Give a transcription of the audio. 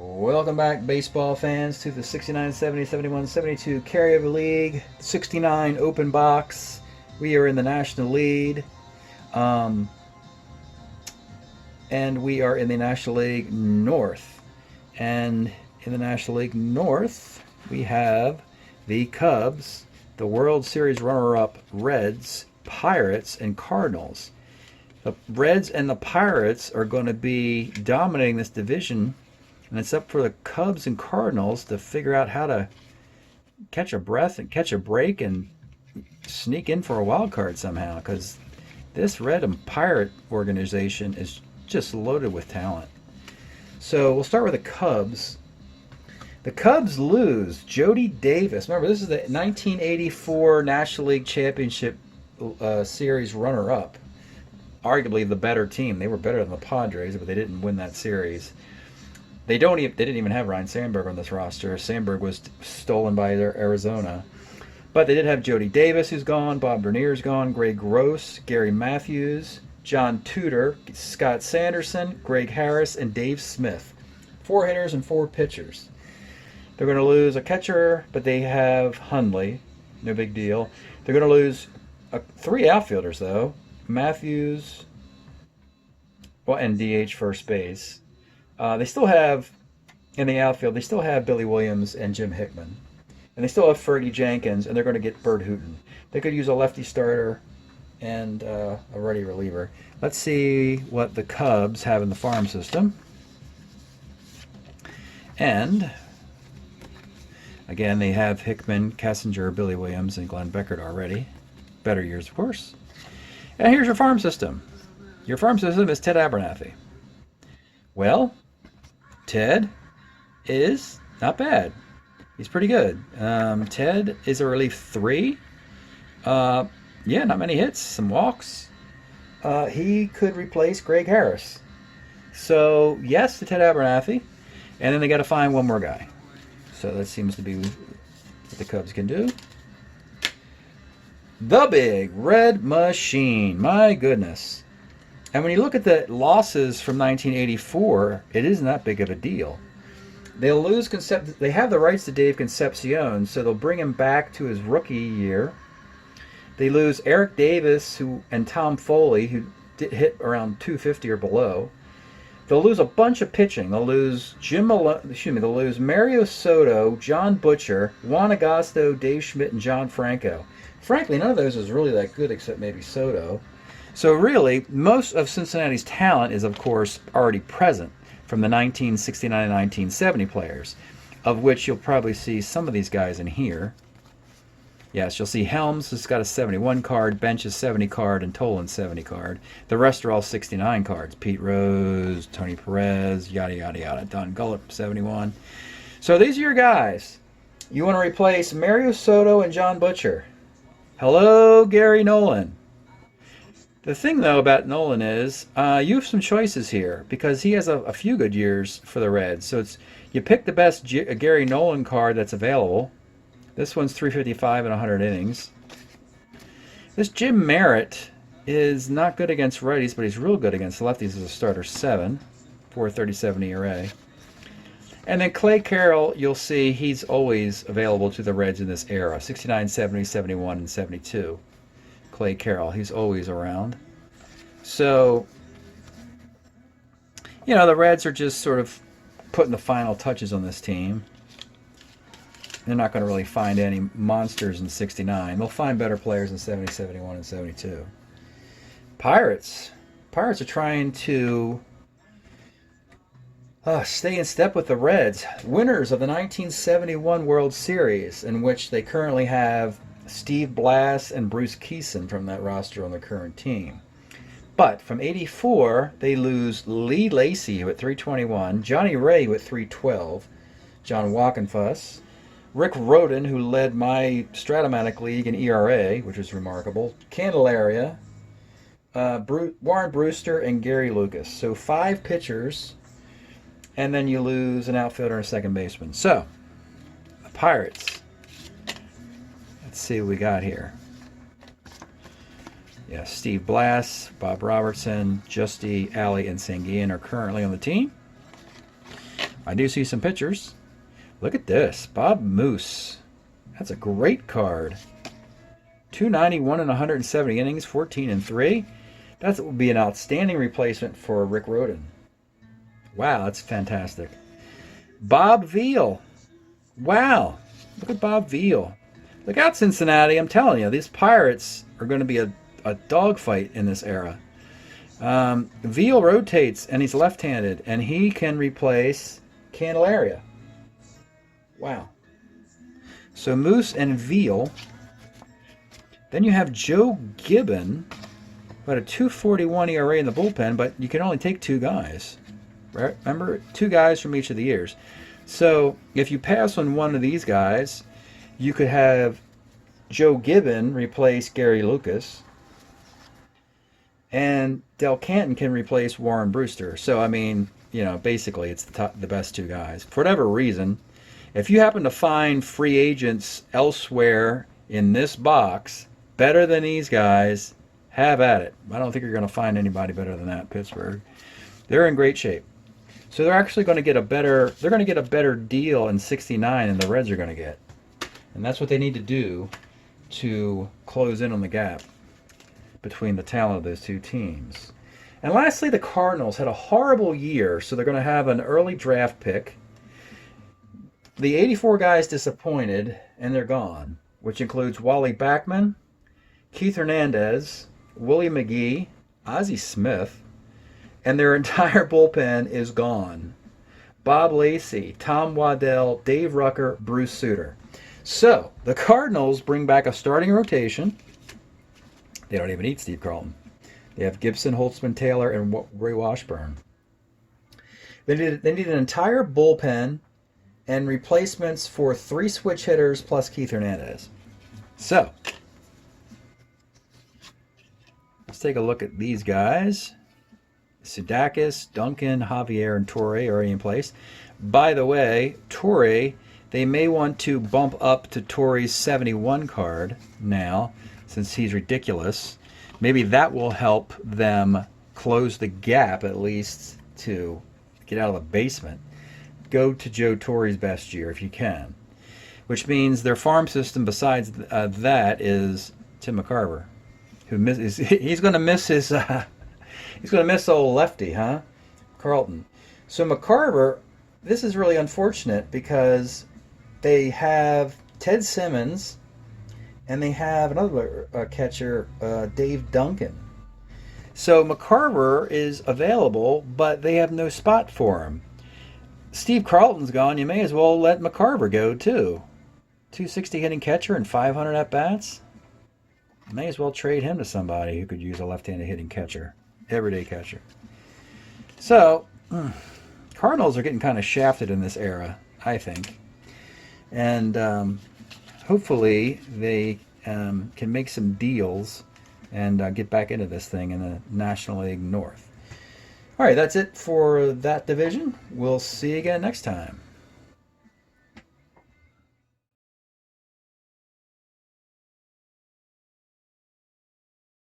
Welcome back, baseball fans, to the 69, 70, 71, 72 Carryover League, 69 open box. We are in the National League, and we are in the National League North. And in the National League North, we have the Cubs, the World Series runner-up Reds, Pirates, and Cardinals. The Reds and the Pirates are going to be dominating this division. And it's up for the Cubs and Cardinals to figure out how to catch a breath and catch a break and sneak in for a wild card somehow, because this Red and Pirate organization is just loaded with talent. So we'll start with the Cubs. The Cubs lose Jody Davis. Remember, this is the 1984 National League Championship Series runner-up. Arguably the better team. They were better than the Padres, but they didn't win that series. They didn't even have Ryan Sandberg on this roster. Sandberg was stolen by Arizona. But they did have Jody Davis, who's gone, Bob Bernier's gone, Greg Gross, Gary Matthews, John Tudor, Scott Sanderson, Greg Harris, and Dave Smith. 4 hitters and 4 pitchers. They're going to lose a catcher, but they have Hundley. No big deal. They're going to lose 3 outfielders, though. Matthews, and DH first base. They still have, in the outfield, they still have Billy Williams and Jim Hickman. And they still have Fergie Jenkins, and they're going to get Bert Hooton. They could use a lefty starter and a ready reliever. Let's see what the Cubs have in the farm system. And, again, they have Hickman, Kessinger, Billy Williams, and Glenn Beckert already. Better years, of course. And here's your farm system. Your farm system is Ted Abernathy. Well, Ted is not bad. He's pretty good. Ted is a relief 3. Yeah, not many hits, some walks. He could replace Greg Harris. So, yes to Ted Abernathy. And then they got to find one more guy. So that seems to be what the Cubs can do. The Big Red Machine. My goodness. And when you look at the losses from 1984, it isn't that big of a deal. They'll lose They have the rights to Dave Concepcion, so they'll bring him back to his rookie year. They lose Eric Davis and Tom Foley, who did hit around 250 or below. They'll lose a bunch of pitching. They'll lose They'll lose Mario Soto, John Butcher, Juan Agosto, Dave Schmidt, and John Franco. Frankly, none of those is really that good except maybe Soto. So really, most of Cincinnati's talent is, of course, already present from the 1969 and 1970 players, of which you'll probably see some of these guys in here. Yes, you'll see Helms has got a 71 card, Bench's 70 card, and Tolan's 70 card. The rest are all 69 cards. Pete Rose, Tony Perez, yada, yada, yada. Don Gullip, 71. So these are your guys. You want to replace Mario Soto and John Butcher. Hello, Gary Nolan. The thing, though, about Nolan is you have some choices here because he has a few good years for the Reds. So you pick the best Gary Nolan card that's available. This one's 355 and 100 innings. This Jim Merritt is not good against righties, but he's real good against lefties as a starter. 7, 4.37 ERA. And then Clay Carroll, you'll see he's always available to the Reds in this era. 69, 70, 71, and 72. Clay Carroll, he's always around. So, the Reds are just sort of putting the final touches on this team. They're not going to really find any monsters in 69. They'll find better players in 70, 71, and 72. Pirates are trying to stay in step with the Reds. Winners of the 1971 World Series, in which they currently have Steve Blass and Bruce Keeson from that roster on the current team. But from 84, they lose Lee Lacy at 321, Johnny Ray with 312, John Walkenfuss, Rick Roden, who led my Strat-O-Matic League in ERA, which was remarkable, Candelaria, Warren Brewster, and Gary Lucas. So 5 pitchers, and then you lose an outfielder and a second baseman. So, the Pirates. Let's see what we got here. Yeah, Steve Blass, Bob Robertson, Justy, Alley, and Sanguian are currently on the team. I do see some pictures. Look at this. Bob Moose. That's a great card. 291 in 170 innings, 14-3. That would be an outstanding replacement for Rick Rhoden. Wow, that's fantastic. Bob Veal. Wow. Look at Bob Veal. Look out, Cincinnati. I'm telling you, these Pirates are going to be a dogfight in this era. Veal rotates, and he's left-handed, and he can replace Candelaria. Wow. So Moose and Veal. Then you have Joe Gibbon, who had a 2.41 ERA in the bullpen, but you can only take 2 guys. Right? Remember, 2 guys from each of the years. So if you pass on one of these guys, you could have Joe Gibbon replace Gary Lucas, and Del Canton can replace Warren Brewster. So, I mean, you know, basically it's the best 2 guys. For whatever reason, if you happen to find free agents elsewhere in this box better than these guys, have at it. I don't think you're going to find anybody better than that, Pittsburgh. They're in great shape. So they're actually going to get a better deal in 69 than the Reds are going to get. And that's what they need to do to close in on the gap between the talent of those 2 teams. And lastly, the Cardinals had a horrible year, so they're going to have an early draft pick. The 84 guys disappointed, and they're gone, which includes Wally Backman, Keith Hernandez, Willie McGee, Ozzie Smith, and their entire bullpen is gone. Bob Lacey, Tom Waddell, Dave Rucker, Bruce Sutter. So, the Cardinals bring back a starting rotation. They don't even need Steve Carlton. They have Gibson, Holtzman, Taylor, and Ray Washburn. They need an entire bullpen and replacements for 3 switch hitters plus Keith Hernandez. So, let's take a look at these guys. Sudakis, Duncan, Javier, and Torre already in place. By the way, Torre, they may want to bump up to Torre's 71 card now, since he's ridiculous. Maybe that will help them close the gap, at least, to get out of the basement. Go to Joe Torre's best year if you can. Which means their farm system besides that is Tim McCarver, who he's going to miss his he's going to miss old lefty, huh? Carlton. So McCarver, this is really unfortunate because they have Ted Simmons and they have another catcher, Dave Duncan. So McCarver is available, but they have no spot for him. Steve Carlton's gone. You may as well let McCarver go, too. 260 hitting catcher and 500 at-bats. May as well trade him to somebody who could use a left-handed hitting catcher. Everyday catcher. So, Cardinals are getting kind of shafted in this era, I think. And hopefully they can make some deals and get back into this thing in the National League North. All right, that's it for that division. We'll see you again next time.